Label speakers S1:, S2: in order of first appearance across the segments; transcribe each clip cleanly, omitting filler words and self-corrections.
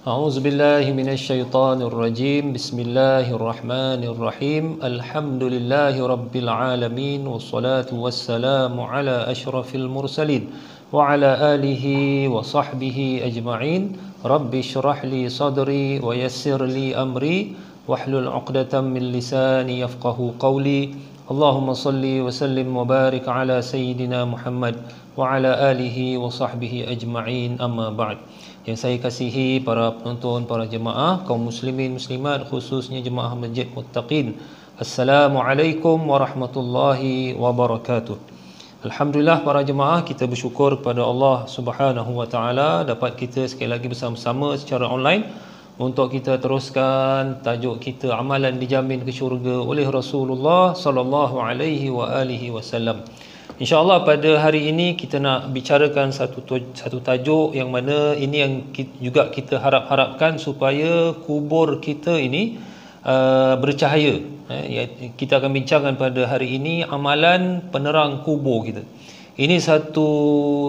S1: أعوذ بالله من الشيطان الرجيم بسم الله الرحمن الرحيم الحمد لله رب العالمين والصلاة والسلام على أشرف المرسلين وعلى آله وصحبه أجمعين رب اشرح لي صدري ويسر لي أمري واحلل عقدة من لساني يفقه قولي اللهم صل وسلم وبارك على سيدنا محمد وعلى آله وصحبه أجمعين أما بعد. Yang saya kasihi para penonton, para jemaah, kaum muslimin muslimat, khususnya jemaah Masjid Muttaqin. Assalamualaikum warahmatullahi wabarakatuh. Alhamdulillah para jemaah, kita bersyukur kepada Allah Subhanahu wa taala dapat kita sekali lagi bersama-sama secara online untuk kita teruskan tajuk kita amalan dijamin ke syurga oleh Rasulullah sallallahu alaihi wasallam. InsyaAllah pada hari ini kita nak bicarakan satu tajuk yang mana ini yang juga kita harapkan supaya kubur kita ini bercahaya. Kita akan bincangkan pada hari ini amalan penerang kubur kita. Ini satu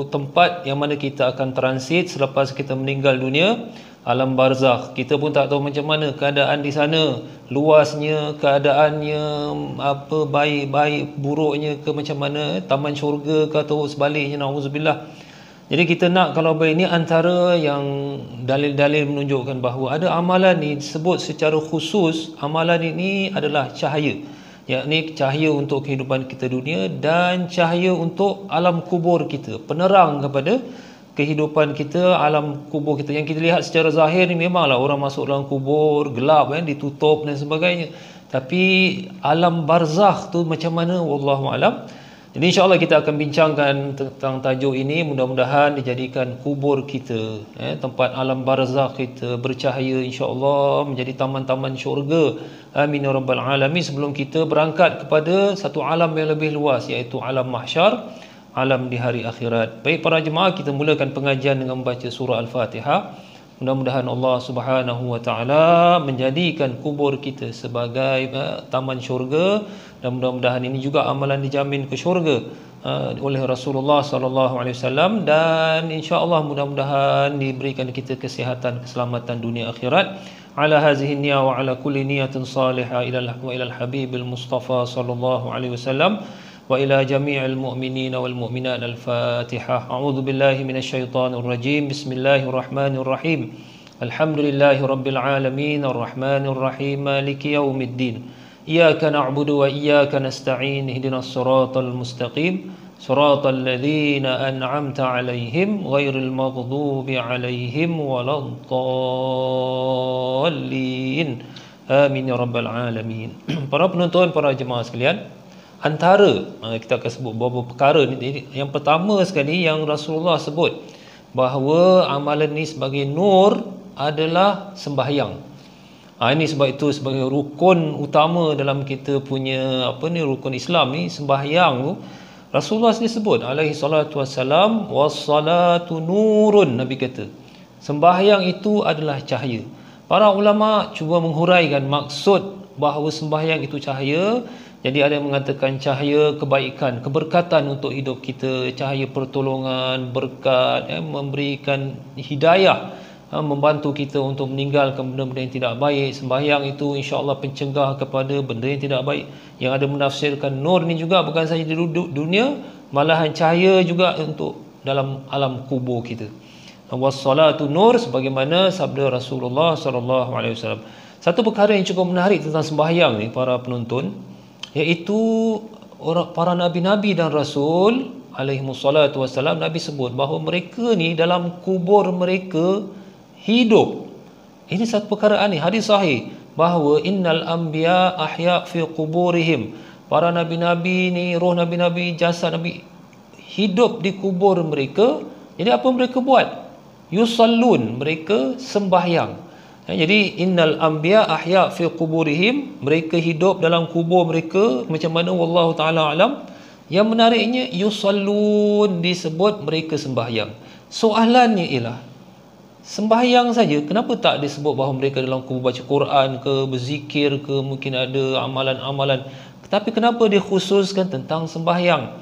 S1: tempat yang mana kita akan transit selepas kita meninggal dunia, alam barzakh. Kita pun tak tahu macam mana keadaan di sana, luasnya, keadaannya, apa baik buruknya ke macam mana, taman syurga ke atau sebaliknya, nauzubillah. Jadi kita nak, kalau boleh, ini antara yang dalil-dalil menunjukkan bahawa ada amalan ni disebut secara khusus, amalan ini adalah cahaya, yakni cahaya untuk kehidupan kita dunia dan cahaya untuk alam kubur kita, penerang kepada kehidupan kita, alam kubur kita. Yang kita lihat secara zahir ni memanglah orang masuk dalam kubur gelap, ditutup dan sebagainya, tapi alam barzakh tu macam mana, wallahu alam. Jadi insya-Allah kita akan bincangkan tentang tajuk ini. Mudah-mudahan dijadikan kubur kita, tempat alam barzakh kita bercahaya, insya-Allah menjadi taman-taman syurga. Amin ya rabbal alamin. Sebelum kita berangkat kepada satu alam yang lebih luas, iaitu alam mahsyar, alam di hari akhirat. Baik para jemaah, kita mulakan pengajian dengan membaca surah Al-Fatihah. Mudah-mudahan Allah Subhanahu wa taala menjadikan kubur kita sebagai taman syurga, dan mudah-mudahan ini juga amalan dijamin ke syurga oleh Rasulullah sallallahu alaihi wasallam, dan insya-Allah mudah-mudahan diberikan kita kesihatan, keselamatan dunia akhirat. Ala hazihi niyya wa ala kulli niyatin salihah ila al-habibil mustafa sallallahu alaihi wasallam wa ila jami'il mu'minin wal mu'minat. Al-Fatihah. A'udzu billahi minasyaitonir rajim. Bismillahirrahmanirrahim. Alhamdulillahi rabbil alamin arrahmanir rahim maliki yaumiddin. Iyyaka na'budu wa iyyaka nasta'in. Ihdinas siratal mustaqim. Siratal ladzina an'amta 'alaihim ghairil maghdubi 'alaihim waladdallin. Amin ya rabbal alamin. Para penonton, para jemaah sekalian, antara kita akan sebut beberapa perkara ni. Yang pertama sekali yang Rasulullah sebut bahawa amalan ni sebagai nur adalah sembahyang. Ini sebab itu sebagai rukun utama dalam kita punya rukun Islam ni, sembahyang tu Rasulullah sendiri sebut alaihi salatu wassalam, wassalatu nurun. Nabi kata sembahyang itu adalah cahaya. Para ulama cuba menghuraikan maksud bahawa sembahyang itu cahaya. Jadi ada yang mengatakan cahaya kebaikan, keberkatan untuk hidup kita, cahaya pertolongan, berkat, memberikan hidayah, membantu kita untuk meninggalkan benda-benda yang tidak baik. Sembahyang itu insya-Allah pencegah kepada benda yang tidak baik. Yang ada menafsirkan nur ni juga bukan sahaja di dunia, malahan cahaya juga untuk dalam alam kubur kita. Wassalatu nur, sebagaimana sabda Rasulullah sallallahu alaihi wasallam. Satu perkara yang cukup menarik tentang sembahyang ni para penonton, iaitu para nabi-nabi dan rasul alaihimussalatu wassalam, Nabi sebut bahawa mereka ni dalam kubur mereka hidup. Ini satu perkara aneh. Hadis sahih bahawa innal anbiya ahya fi quburihim. Para nabi-nabi ni, roh nabi-nabi, jasad nabi hidup di kubur mereka. Jadi apa mereka buat? Yusallun, mereka sembahyang. Jadi innal anbiya ahya fi quburihim, mereka hidup dalam kubur mereka. Macam mana, wallahu taala alam. Yang menariknya, yusallun disebut mereka sembahyang. Soalannya ialah, sembahyang saja, kenapa tak disebut bahawa mereka dalam kubur baca Quran ke, berzikir ke, mungkin ada amalan-amalan, tapi kenapa dia khususkan tentang sembahyang?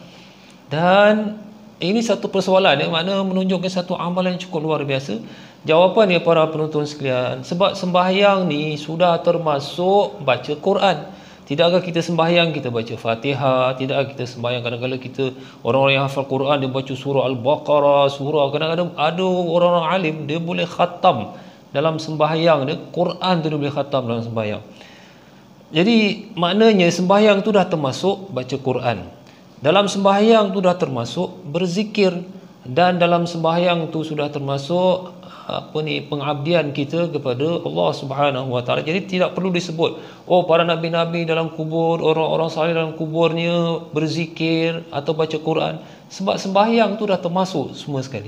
S1: Dan Ini satu persoalan yang mana menunjukkan satu amalan yang cukup luar biasa. Jawapan ya para penonton sekalian, sebab sembahyang ni sudah termasuk baca Quran. Tidakkah kita sembahyang kita baca Fatihah? Tidakkah kita sembahyang kadang-kadang kita, orang-orang yang hafal Quran dia baca surah Al-Baqarah, surah, kadang-kadang ada orang-orang alim dia boleh khatam dalam sembahyang dia, Quran tu dia boleh khatam dalam sembahyang. Jadi maknanya sembahyang tu dah termasuk baca Quran. Dalam sembahyang tu dah termasuk berzikir, dan dalam sembahyang tu sudah termasuk pengabdian kita kepada Allah Subhanahu Wa Taala. Jadi tidak perlu disebut para nabi-nabi dalam kubur, orang-orang saleh dalam kuburnya berzikir atau baca Quran, sebab sembahyang tu dah termasuk semua sekali.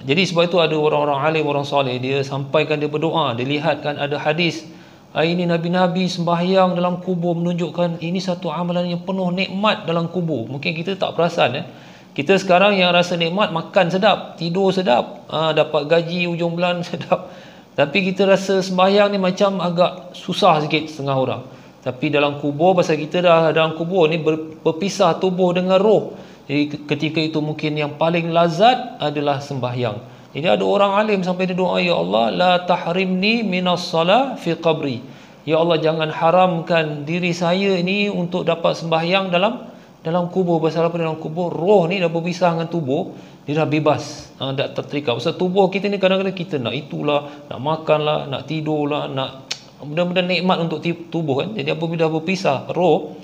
S1: Jadi sebab itu ada orang-orang alim, orang saleh, dia sampaikan, dia berdoa, dia lihatkan ada hadis, ini nabi-nabi sembahyang dalam kubur, menunjukkan ini satu amalan yang penuh nikmat dalam kubur. Mungkin kita tak perasan. Kita sekarang yang rasa nikmat, makan sedap, tidur sedap, dapat gaji ujung bulan sedap. Tapi kita rasa sembahyang ni macam agak susah sikit setengah orang. Tapi dalam kubur, pasal kita dah dalam kubur ni berpisah tubuh dengan roh. Jadi ketika itu mungkin yang paling lazat adalah sembahyang. Jadi ada orang alim sampai dia doa, ya Allah, la tahrimni minas salah fi qabri. Ya Allah, jangan haramkan diri saya ini untuk dapat sembahyang dalam kubur. Pasal apa? Dalam kubur roh ni dah berpisah dengan tubuh, dia dah bebas, tak terterikat. Pasal tubuh kita ni kadang-kadang kita nak itulah, nak makanlah, nak tidurlah, nak benda-benda nikmat untuk tubuh kan. Jadi apabila dah berpisah roh,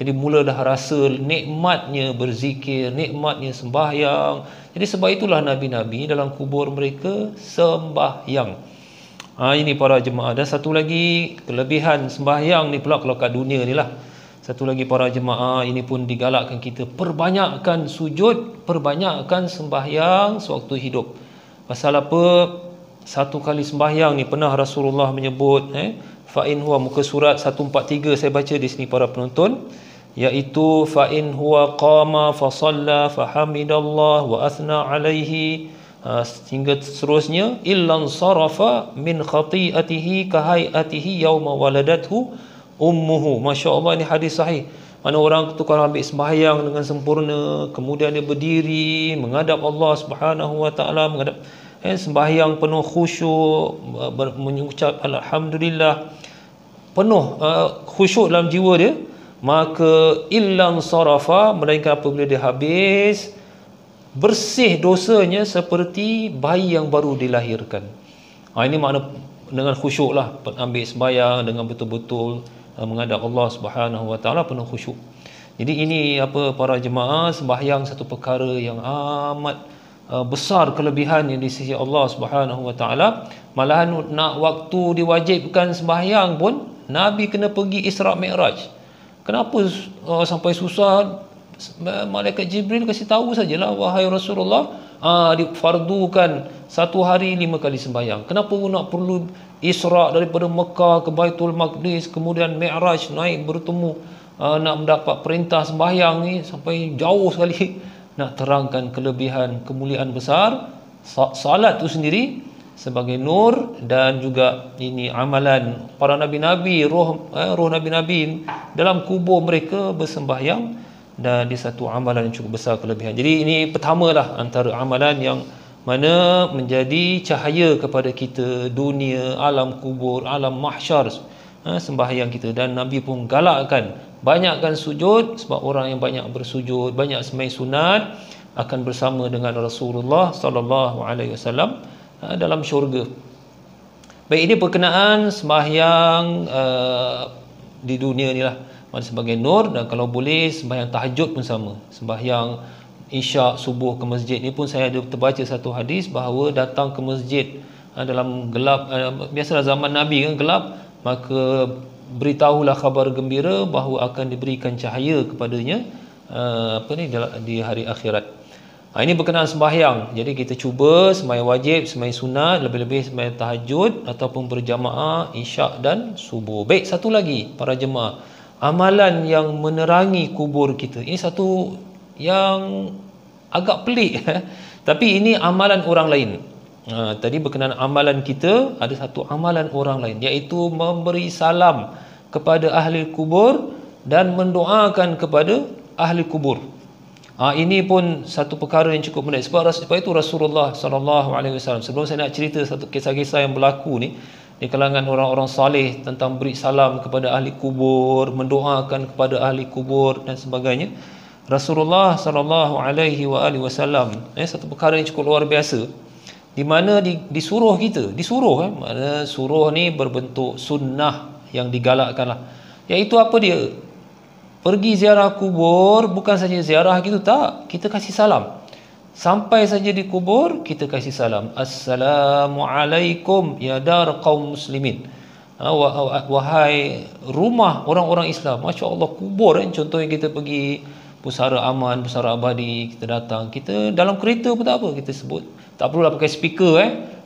S1: jadi mula dah rasa nikmatnya berzikir, nikmatnya sembahyang. Jadi sebab itulah nabi-nabi dalam kubur mereka sembahyang. Ini para jemaah. Dan satu lagi kelebihan sembahyang ni pula kalau kat dunia ni lah. Satu lagi para jemaah, ini pun digalakkan kita perbanyakkan sujud, perbanyakkan sembahyang sewaktu hidup. Pasal apa? Satu kali sembahyang ni pernah Rasulullah menyebut, fa in huwa, muka surat 143 saya baca di sini para penonton, iaitu fa in huwa qama fa shalla fa hamidallah wa athna alaihi, hingga seterusnya, illan sarafa min khati'atihi kahai'atihi yauma waladathu ummuhu. Masya Allah, ini hadis sahih. Mana orang tu kalau ambil sembahyang dengan sempurna, kemudian dia berdiri menghadap Allah Subhanahu Wa Taala, menghadap sembahyang penuh khusyuk, mengucap alhamdulillah, penuh khusyuk dalam jiwa dia, maka illan sarafa, melainkan apabila dia habis, bersih dosanya seperti bayi yang baru dilahirkan. Ini makna dengan khusyuk lah, ambil sembahyang dengan betul-betul menghadap Allah Subhanahu Wa Taala penuh khusyuk. Jadi ini para jemaah, sembahyang satu perkara yang amat besar kelebihan yang di sisi Allah Subhanahu Wa Taala. Malahan nak waktu diwajibkan sembahyang pun Nabi kena pergi Isra Mi'raj. Kenapa sampai susah? Malaikat Jibril kasih tahu sajalah, wahai Rasulullah, difardukan satu hari 5 kali sembahyang. Kenapa nak perlu Isra daripada Mekah ke Baitul Maqdis, kemudian Mi'raj naik bertemu, nak mendapat perintah sembahyang ni sampai jauh sekali. Nak terangkan kelebihan, kemuliaan besar salat tu sendiri sebagai nur, dan juga ini amalan para nabi-nabi, roh nabi-nabi dalam kubur mereka bersembahyang, dan di satu amalan yang cukup besar kelebihan. Jadi ini pertamalah antara amalan yang mana menjadi cahaya kepada kita dunia, alam kubur, alam mahsyar, sembahyang kita. Dan Nabi pun galakkan banyakkan sujud, sebab orang yang banyak bersujud, banyak sembahyang sunat, akan bersama dengan Rasulullah sallallahu alaihi wasallam dalam syurga. Baik, ini berkenaan sembahyang di dunia ni lah, sebagai nur. Dan kalau boleh sembahyang tahajud pun sama, sembahyang isyak, subuh ke masjid ni pun saya ada terbaca satu hadis bahawa datang ke masjid dalam gelap, biasalah zaman Nabi kan gelap, maka beritahulah khabar gembira bahawa akan diberikan cahaya kepadanya di hari akhirat. Ini berkenaan sembahyang. Jadi kita cuba sembahyang wajib, sembahyang sunat, lebih-lebih sembahyang tahajud ataupun berjamaah isyak dan subuh. Baik, satu lagi para jemaah, amalan yang menerangi kubur kita. Ini satu yang agak pelik tapi ini amalan orang lain. Tadi berkenaan amalan kita, ada satu amalan orang lain, iaitu memberi salam kepada ahli kubur dan mendoakan kepada ahli kubur. Ini pun satu perkara yang cukup menarik. Sebab itu Rasulullah SAW, sebelum saya nak cerita satu kisah-kisah yang berlaku ni di kalangan orang-orang saleh tentang beri salam kepada ahli kubur, mendoakan kepada ahli kubur dan sebagainya, Rasulullah SAW, satu perkara yang cukup luar biasa, di mana disuruh kita, mana suruh ni berbentuk sunnah yang digalakkan lah, iaitu apa dia? Pergi ziarah kubur, bukan saja ziarah gitu, tak, kita kasih salam. Sampai saja di kubur, kita kasih salam. Assalamualaikum ya dar kaum muslimin. Wahai rumah orang-orang Islam. Masya Allah, kubur kan. Contohnya kita pergi pusara aman, pusara abadi, kita datang. Kita dalam kereta pun tak apa, kita sebut. Tak perlulah pakai speaker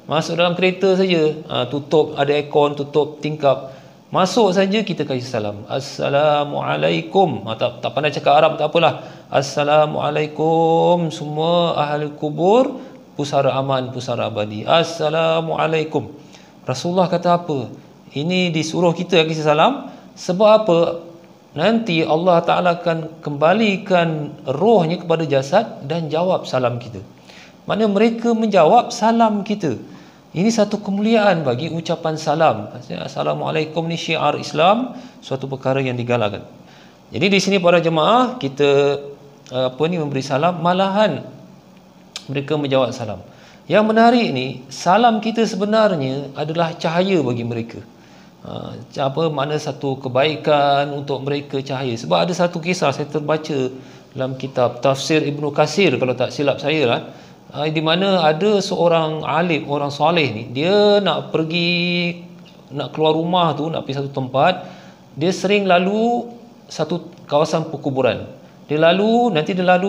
S1: Masuk dalam kereta saja. Tutup, ada aircon, tutup tingkap. Masuk saja kita kasih salam. Assalamualaikum. Tak pandai cakap Arab tak apalah. Assalamualaikum semua ahli kubur, pusara aman, pusara abadi. Assalamualaikum. Rasulullah kata apa? Ini disuruh kita kasih salam. Sebab apa? Nanti Allah Ta'ala akan kembalikan rohnya kepada jasad dan jawab salam kita. Mana mereka menjawab salam kita. Ini satu kemuliaan bagi ucapan salam. Assalamualaikum ni syiar Islam, suatu perkara yang digalakkan. Jadi di sini para jemaah, kita memberi salam, malahan mereka menjawab salam. Yang menarik ni, salam kita sebenarnya adalah cahaya bagi mereka. Mana satu kebaikan untuk mereka, cahaya. Sebab ada satu kisah saya terbaca dalam kitab Tafsir Ibnu Katsir, kalau tak silap saya lah, di mana ada seorang alim, orang soleh ni, dia nak keluar rumah tu, nak pergi satu tempat, dia sering lalu satu kawasan perkuburan. Dia lalu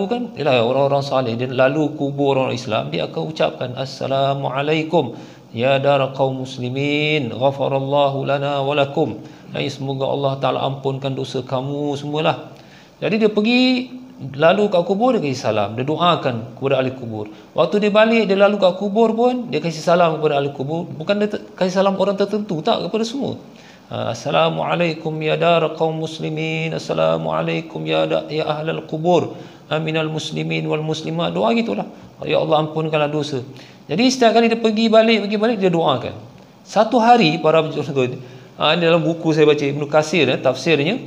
S1: kan, ialah orang-orang soleh, dia lalu kubur orang Islam, dia akan ucapkan Assalamualaikum ya dar kaum muslimin, ghafarallahu lana walakum. Semoga Allah Ta'ala ampunkan dosa kamu semualah. Jadi dia pergi, lalu kat kubur, dia kasih salam, dia doakan kepada ahli kubur. Waktu dia balik, dia lalu kat kubur pun, dia kasih salam kepada ahli kubur. Bukan dia kasih salam orang tertentu, tak, kepada semua. Assalamualaikum ya dar kaum muslimin, Assalamualaikum ya ahlal kubur, aminal muslimin wal muslimat. Doa gitulah, ya Allah ampunkanlah dosa. Jadi setiap kali dia pergi balik dia doakan. Satu hari, para contoh ini dalam buku saya baca Ibnu Katsir, tafsirnya,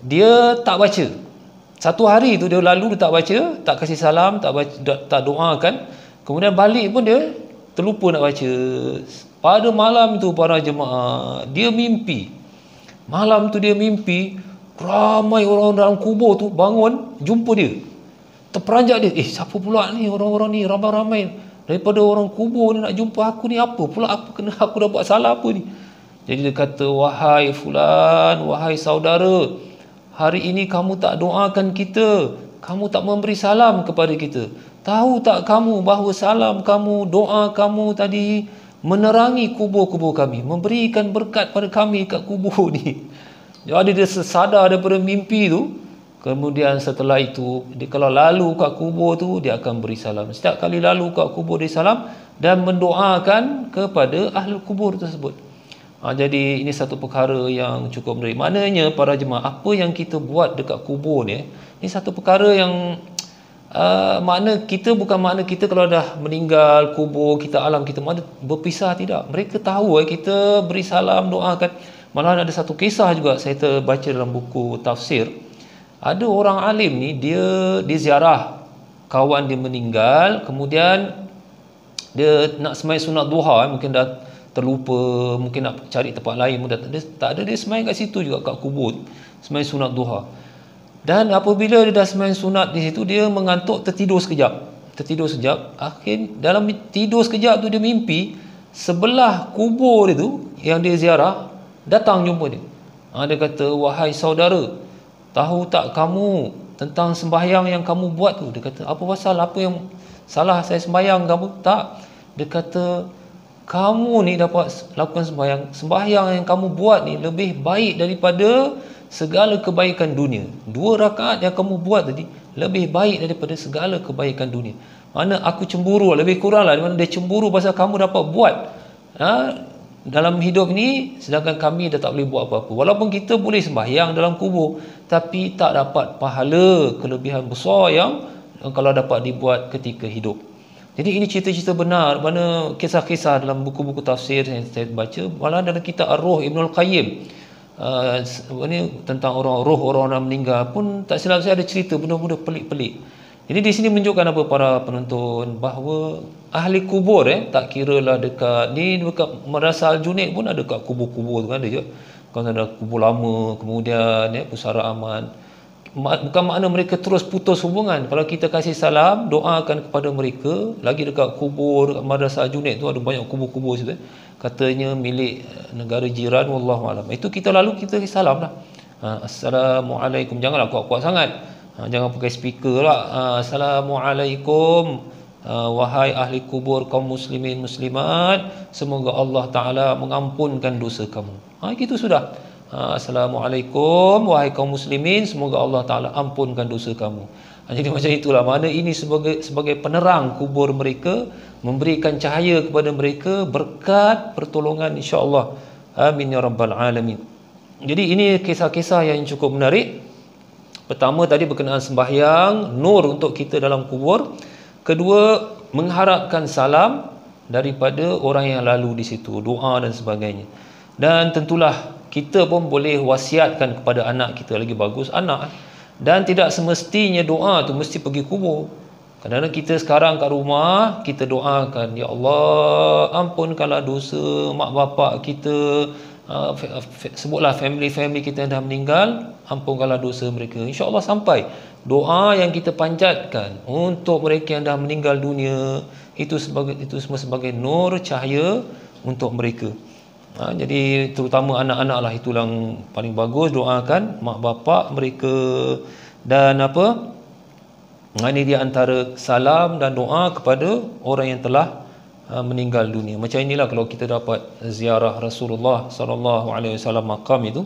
S1: dia tak baca. Satu hari tu dia lalu, dia tak baca, tak kasih salam, tak doakan. Kemudian balik pun dia terlupa nak baca. Pada malam tu para jemaah, dia mimpi. Malam tu dia mimpi, ramai orang dalam kubur tu bangun, jumpa dia. Terperanjat dia, siapa pula ni orang-orang ni, ramai-ramai daripada orang kubur ni nak jumpa aku ni, apa pula aku dah buat salah apa ni? Jadi dia kata, wahai fulan, wahai saudara, hari ini kamu tak doakan kita, kamu tak memberi salam kepada kita. Tahu tak kamu bahawa salam kamu, doa kamu tadi menerangi kubur-kubur kami, memberikan berkat pada kami kat kubur ni. Jadi dia sadar daripada mimpi tu. Kemudian setelah itu, dia kalau lalu kat kubur tu, dia akan beri salam. Setiap kali lalu kat kubur, dia salam dan mendoakan kepada ahli kubur tersebut. Jadi ini satu perkara yang cukup menarik. Maknanya para jemaah, apa yang kita buat dekat kubur ni, ini satu perkara yang makna kita, bukan makna kita kalau dah meninggal, kubur kita, alam kita, makna berpisah, tidak. Mereka tahu kita beri salam, doakan. Malah ada satu kisah juga saya terbaca dalam buku tafsir. Ada orang alim ni, dia ziarah kawan dia meninggal, kemudian dia nak sembahyang sunat duha, mungkin dah terlupa, mungkin nak cari tempat lain, tak ada, dia sembahyang kat situ juga, kat kubur, sembahyang sunat duha. Dan apabila dia dah sembahyang sunat di situ, dia mengantuk, tertidur sekejap. Akhir dalam tidur sekejap tu, dia mimpi sebelah kubur itu yang dia ziarah datang jumpa dia. Dia kata, wahai saudara, tahu tak kamu tentang sembahyang yang kamu buat tu? Dia kata, apa pasal, apa yang salah saya sembahyang kamu? Tak. Dia kata, kamu ni dapat lakukan sembahyang yang kamu buat ni lebih baik daripada segala kebaikan dunia. 2 rakaat yang kamu buat tadi lebih baik daripada segala kebaikan dunia. Mana aku cemburu, lebih kurang lah, mana dia cemburu pasal kamu dapat buat dalam hidup ni, sedangkan kami dah tak boleh buat apa-apa. Walaupun kita boleh sembahyang dalam kubur, tapi tak dapat pahala kelebihan besar yang kalau dapat dibuat ketika hidup. Jadi ini cerita-cerita benar, mana kisah-kisah dalam buku-buku tafsir yang saya baca, malah dalam kitab Ar-Ruh Ibnul Qayyim, ini tentang orang yang meninggal pun tak silap saya ada cerita benda-benda pelik-pelik. Jadi di sini menunjukkan apa para penonton, bahawa ahli kubur tak kiralah dekat ni, dekat Madrasah Al-Junaid pun ada dekat kubur-kubur tu kan, ada je. Kalau ada kubur lama, kemudian Pusara Aman. Bukan makna mereka terus putus hubungan. Kalau kita kasih salam, doakan kepada mereka, lagi dekat kubur, dekat Madrasah Al-Junaid tu ada banyak kubur-kubur situ. Katanya milik negara jiran, wallahualam. Itu kita lalu kita kasih salam lah. Assalamualaikum. Janganlah kuat-kuat sangat. Jangan pakai speaker lah. Assalamualaikum, wahai ahli kubur kaum muslimin muslimat, semoga Allah Ta'ala mengampunkan dosa kamu. Gitu sudah. Assalamualaikum, wahai kaum muslimin, semoga Allah Ta'ala ampunkan dosa kamu. Jadi macam itulah, mana ini sebagai penerang kubur mereka, memberikan cahaya kepada mereka, berkat pertolongan insya-Allah. Amin ya rabbal alamin. Jadi ini kisah-kisah yang cukup menarik. Pertama tadi berkenaan sembahyang, nur untuk kita dalam kubur. Kedua, mengharapkan salam daripada orang yang lalu di situ, doa dan sebagainya. Dan tentulah kita pun boleh wasiatkan kepada anak kita, lagi bagus anak. Dan tidak semestinya doa tu mesti pergi kubur. Kadang-kadang kita sekarang kat rumah, kita doakan, ya Allah, ampunkanlah dosa mak bapak kita, sebutlah family kita yang dah meninggal, ampunkanlah dosa mereka. InsyaAllah sampai doa yang kita panjatkan untuk mereka yang dah meninggal dunia, itu semua sebagai nur, cahaya untuk mereka. Jadi terutama anak-anak lah, itu yang paling bagus, doakan mak bapak mereka. Dan ini dia antara salam dan doa kepada orang yang telah meninggal dunia. Macam inilah kalau kita dapat ziarah Rasulullah SAW makam itu,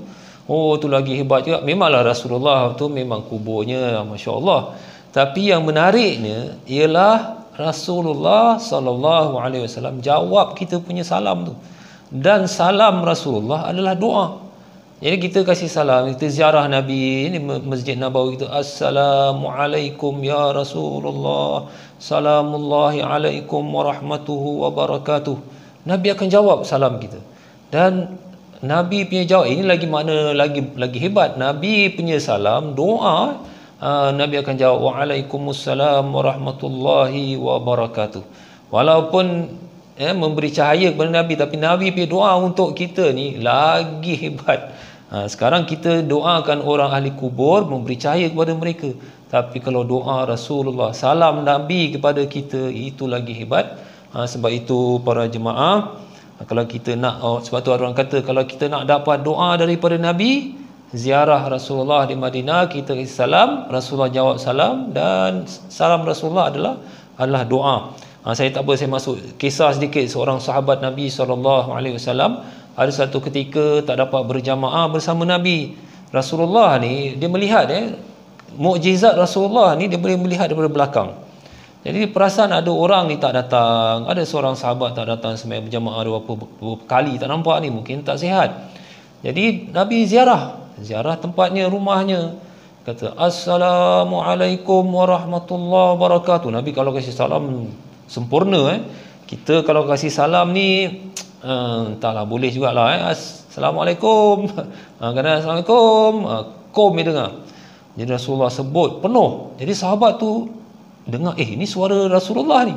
S1: itu lagi hebat juga. Memanglah Rasulullah tu memang kuburnya, masya-Allah. Tapi yang menariknya ialah Rasulullah SAW jawab kita punya salam tu. Dan salam Rasulullah adalah doa. Jadi kita kasih salam, kita ziarah Nabi ini Masjid Nabawi itu, Assalamualaikum ya Rasulullah, salamullahi alaikum warahmatuhu wabarakatuh. Nabi akan jawab salam kita. Dan Nabi punya jawab ini lagi makna lagi hebat. Nabi punya salam doa, Nabi akan jawab waalaikumsalam warahmatullahi wabarakatuh. Walaupun memberi cahaya kepada Nabi, tapi Nabi punya doa untuk kita ni lagi hebat. Sekarang kita doakan orang ahli kubur, memberi cahaya kepada mereka. Tapi kalau doa Rasulullah, salam Nabi kepada kita, itu lagi hebat. Sebab itu para jemaah, kalau kita nak, sebab tu orang kata, kalau kita nak dapat doa daripada Nabi, ziarah Rasulullah di Madinah, kita kasih salam, Rasulullah jawab salam, dan salam Rasulullah adalah doa. Saya tak apa, saya masuk kisah sedikit. Seorang sahabat Nabi SAW, ada satu ketika tak dapat berjamaah bersama Nabi. Rasulullah ni, dia melihat mukjizat Rasulullah ni, dia boleh melihat daripada belakang. Jadi perasan ada orang ni tak datang, ada seorang sahabat tak datang sembahyang berjamaah beberapa kali, tak nampak ni, mungkin tak sihat. Jadi Nabi ziarah tempatnya, rumahnya. Kata, Assalamualaikum warahmatullahi wabarakatuh. Nabi kalau kasih salam sempurna. Kita kalau kasih salam ni entahlah, boleh jugalah. Assalamualaikum, kadang Assalamualaikum, kom dia dengar. Jadi Rasulullah sebut penuh. Jadi sahabat tu dengar, ini suara Rasulullah ni.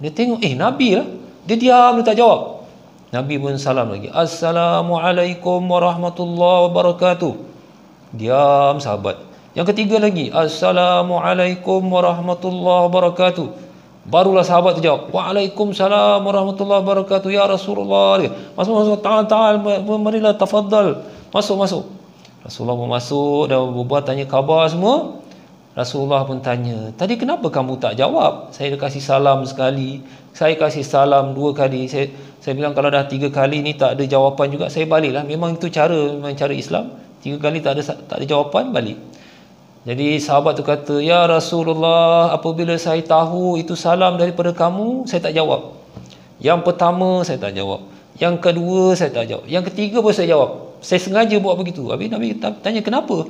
S1: Dia tengok, Nabi lah. Dia diam, dia tak jawab. Nabi pun salam lagi, Assalamualaikum warahmatullahi wabarakatuh. Diam sahabat. Yang ketiga lagi, Assalamualaikum warahmatullahi wabarakatuh. Barulah sahabat tu jawab, Waalaikumsalam warahmatullahi wabarakatuh ya Rasulullah. Masuk, ta'al, marilah, tafaddal. Masuk. Rasulullah pun masuk dan berbuat tanya khabar semua. Rasulullah pun tanya, tadi kenapa kamu tak jawab? Saya dah kasih salam sekali, saya kasih salam 2 kali. Saya bilang kalau dah 3 kali ni tak ada jawapan juga, saya baliklah. Memang itu memang cara Islam. 3 kali tak ada jawapan, balik. Jadi sahabat tu kata, ya Rasulullah, apabila saya tahu itu salam daripada kamu, saya tak jawab. Yang pertama saya tak jawab, yang kedua saya tak jawab, yang ketiga pun saya jawab. Saya sengaja buat begitu. Habis Nabi tanya kenapa?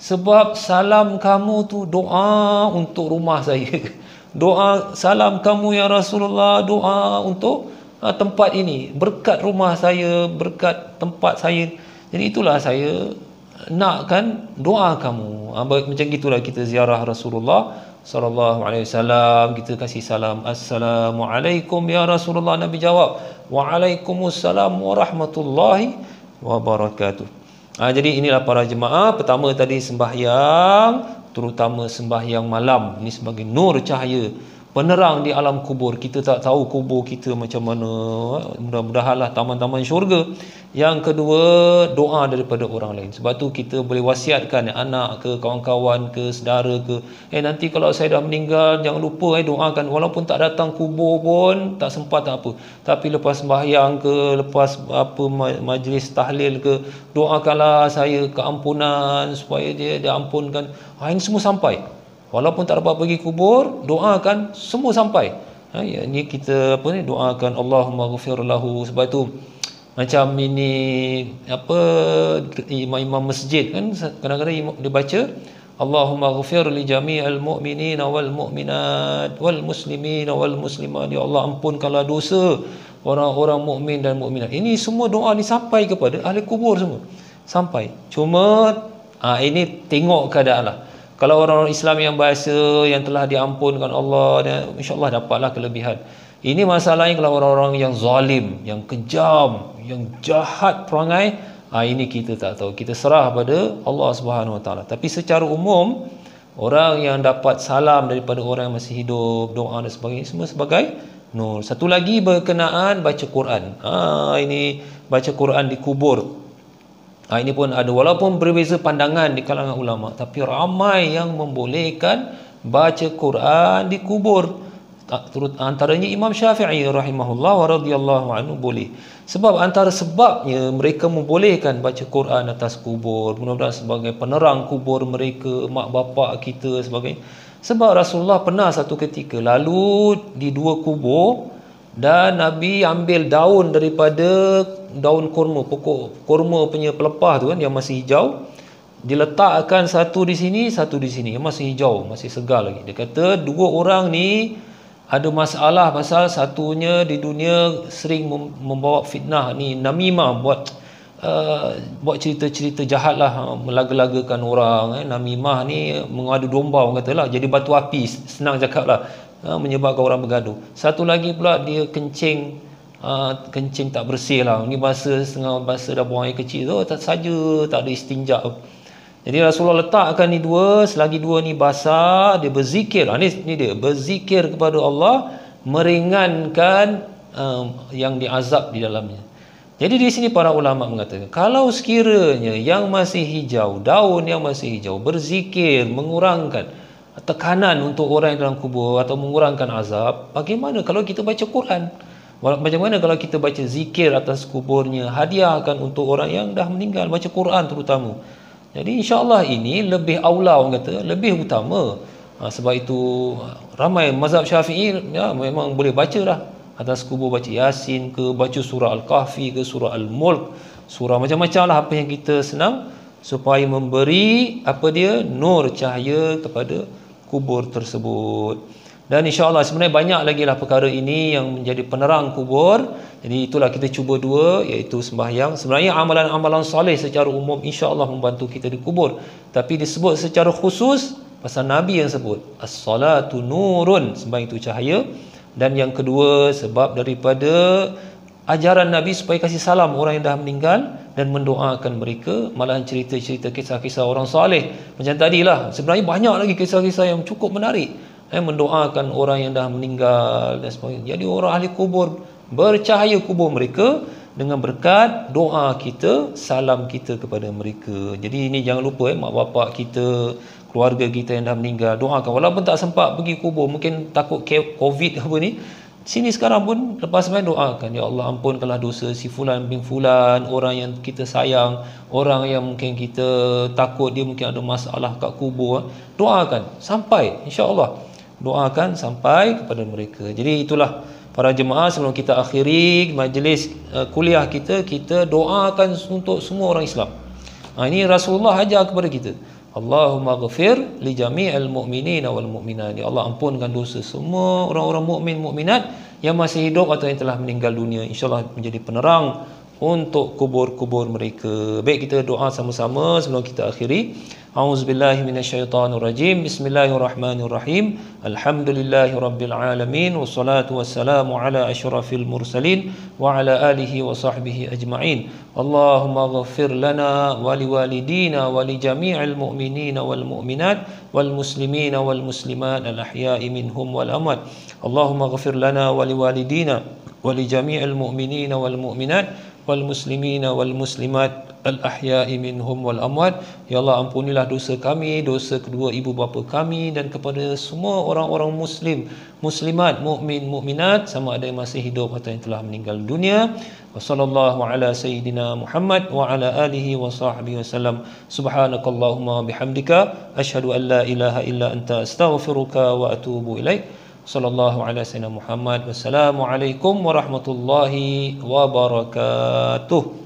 S1: Sebab salam kamu tu doa untuk rumah saya. Doa salam kamu ya Rasulullah, doa untuk tempat ini, berkat rumah saya, berkat tempat saya. Jadi itulah saya nakkan doa kamu. Macam gitulah kita ziarah Rasulullah sallallahu alaihi wasallam, kita kasih salam, assalamualaikum ya Rasulullah. Nabi jawab, waalaikumsalam warahmatullahi wabarakatuh. Jadi inilah para jemaah, pertama tadi sembahyang, terutama sembahyang malam, ini sebagai nur cahaya penerang di alam kubur. Kita tak tahu kubur kita macam mana, mudah-mudahanlah taman-taman syurga. Yang kedua, doa daripada orang lain. Sebab tu kita boleh wasiatkan anak ke, kawan-kawan ke, saudara ke, nanti kalau saya dah meninggal, jangan lupa doakan. Walaupun tak datang kubur pun, tak sempat tak apa, tapi lepas sembahyang ke, lepas apa majlis tahlil ke, doakanlah saya keampunan, supaya dia diampunkan. Ini semua sampai. Walaupun tak dapat pergi kubur, doakan semua sampai. Ini kita doakan Allahumma ghafir lahu. Sebab tu macam ini imam-imam masjid kan, kadang-kadang dia baca Allahumma ghafir li jami'al mu'minina wal mu'minat wal muslimina wal muslimat. Ya Allah, ampunkanlah dosa orang-orang mukmin dan mukminat. Ini semua doa ni sampai kepada ahli kubur semua. Sampai. Cuma ini tengok keadaan lah. Kalau orang-orang Islam yang biasa, yang telah diampunkan Allah, insya-Allah dapatlah kelebihan. Ini masalahnya kalau orang-orang yang zalim, yang kejam, yang jahat perangai, ini kita tak tahu. Kita serah pada Allah Subhanahu Wa Taala. Tapi secara umum, orang yang dapat salam daripada orang yang masih hidup, doa dan sebagainya, semua sebagai nur. Satu lagi berkenaan baca Quran. Ini baca Quran di kubur. Ini pun ada, walaupun berbeza pandangan di kalangan ulama, tapi ramai yang membolehkan baca Quran di kubur. Antaranya Imam Syafi'i rahimahullah wa radhiyallahu anhu boleh. Sebab antara sebabnya mereka membolehkan baca Quran atas kubur, mudah-mudahan sebagai penerang kubur mereka, mak bapak kita sebagainya. Sebab Rasulullah pernah satu ketika lalu di dua kubur, dan Nabi ambil daun daripada daun kurma, pokok kurma punya pelepah tu kan, yang masih hijau, diletakkan satu di sini, satu di sini, yang masih hijau, masih segar lagi. Dia kata dua orang ni ada masalah pasal satunya di dunia sering membawa fitnah, ni namimah, buat cerita-cerita jahat lah, melaga-lagakan orang. Namimah ni mengadu domba, orang katalah, jadi batu api, senang cakap lah, menyebabkan orang bergaduh. Satu lagi pula dia kencing tak bersih lah, ni setengah bahasa dah buang air kecil tu, tak saja, tak ada istinja. Jadi Rasulullah letakkan ni dua, selagi dua ni basah, dia berzikir. Ni dia berzikir kepada Allah, meringankan yang diazab di dalamnya. Jadi di sini para ulama mengatakan, kalau sekiranya yang masih hijau, daun yang masih hijau, berzikir mengurangkan tekanan untuk orang yang dalam kubur atau mengurangkan azab, bagaimana kalau kita baca Quran? Bagaimana kalau kita baca zikir atas kuburnya, hadiahkan untuk orang yang dah meninggal, baca Quran terutama. Jadi insya-Allah ini lebih aula, orang kata, lebih utama. Sebab itu ramai mazhab Syafi'i memang boleh baca dah atas kubur, baca Yasin ke, baca surah Al-Kahfi ke, surah Al-Mulk, surah macam-macam lah, apa yang kita senang, supaya memberi nur cahaya kepada kubur tersebut. Dan insya-Allah sebenarnya banyak lagi lah perkara ini yang menjadi penerang kubur. Jadi itulah kita cuba dua, iaitu sembahyang. Sebenarnya amalan-amalan soleh secara umum insya-Allah membantu kita di kubur, tapi disebut secara khusus pasal Nabi yang sebut as-salatu nurun, sembahyang itu cahaya. Dan yang kedua, sebab daripada ajaran Nabi supaya kasih salam orang yang dah meninggal dan mendoakan mereka. Malahan cerita-cerita kisah-kisah orang soleh macam tadilah, sebenarnya banyak lagi kisah-kisah yang cukup menarik, mendoakan orang yang dah meninggal dan sebagainya. Jadi orang ahli kubur, bercahaya kubur mereka dengan berkat doa kita, salam kita kepada mereka. Jadi ini jangan lupa, mak bapak kita, keluarga kita yang dah meninggal, doakan. Walaupun tak sempat pergi kubur, mungkin takut COVID apa ni, sini sekarang pun lepas sembahyang doakan, ya Allah ampunkanlah dosa si fulan bin fulan, orang yang kita sayang, orang yang mungkin kita takut dia mungkin ada masalah kat kubur, doakan sampai, insya-Allah doakan sampai kepada mereka. Jadi itulah para jemaah, sebelum kita akhiri majlis kuliah kita doakan untuk semua orang Islam. Ini Rasulullah ajar kepada kita. Allahumma ghafir li jami'il mu'minina wal mu'minat. Ya Allah, ampunkan dosa semua orang-orang mukmin mukminat yang masih hidup atau yang telah meninggal dunia. InsyaAllah menjadi penerang untuk kubur-kubur mereka. Baik, kita doa sama-sama sebelum kita akhiri. A'udzubillahi minasyaitonirrajim. Bismillahirrahmanirrahim. Alhamdulillahi rabbil alamin, wassalatu wassalamu ala asyrafil mursalin wa ala alihi wa sahbihi ajma'in. Allahumma ghafir lana wa liwalidina wa li jami'il mu'minina wal mu'minat wal muslimina wal muslimat al ahya'i minhum wal amwat. Allahumma ghafir lana wa liwalidina wa li jami'il mu'minina wal mu'minat wal muslimina wal muslimat al ahya'i minhum wal amwat. Ya Allah, ampunilah dosa kami, dosa kedua ibu bapa kami, dan kepada semua orang-orang muslim muslimat, mukmin mukminat, sama ada yang masih hidup atau yang telah meninggal dunia. Wa sallallahu ala sayyidina Muhammad wa ala alihi wa sahbihi wasallam. Subhanakallahumma bihamdika asyhadu an la ilaha illa anta astaghfiruka wa atubu ilaik. Sallallahu ala sayyidina Muhammad. Wassalamualaikum warahmatullahi wabarakatuh.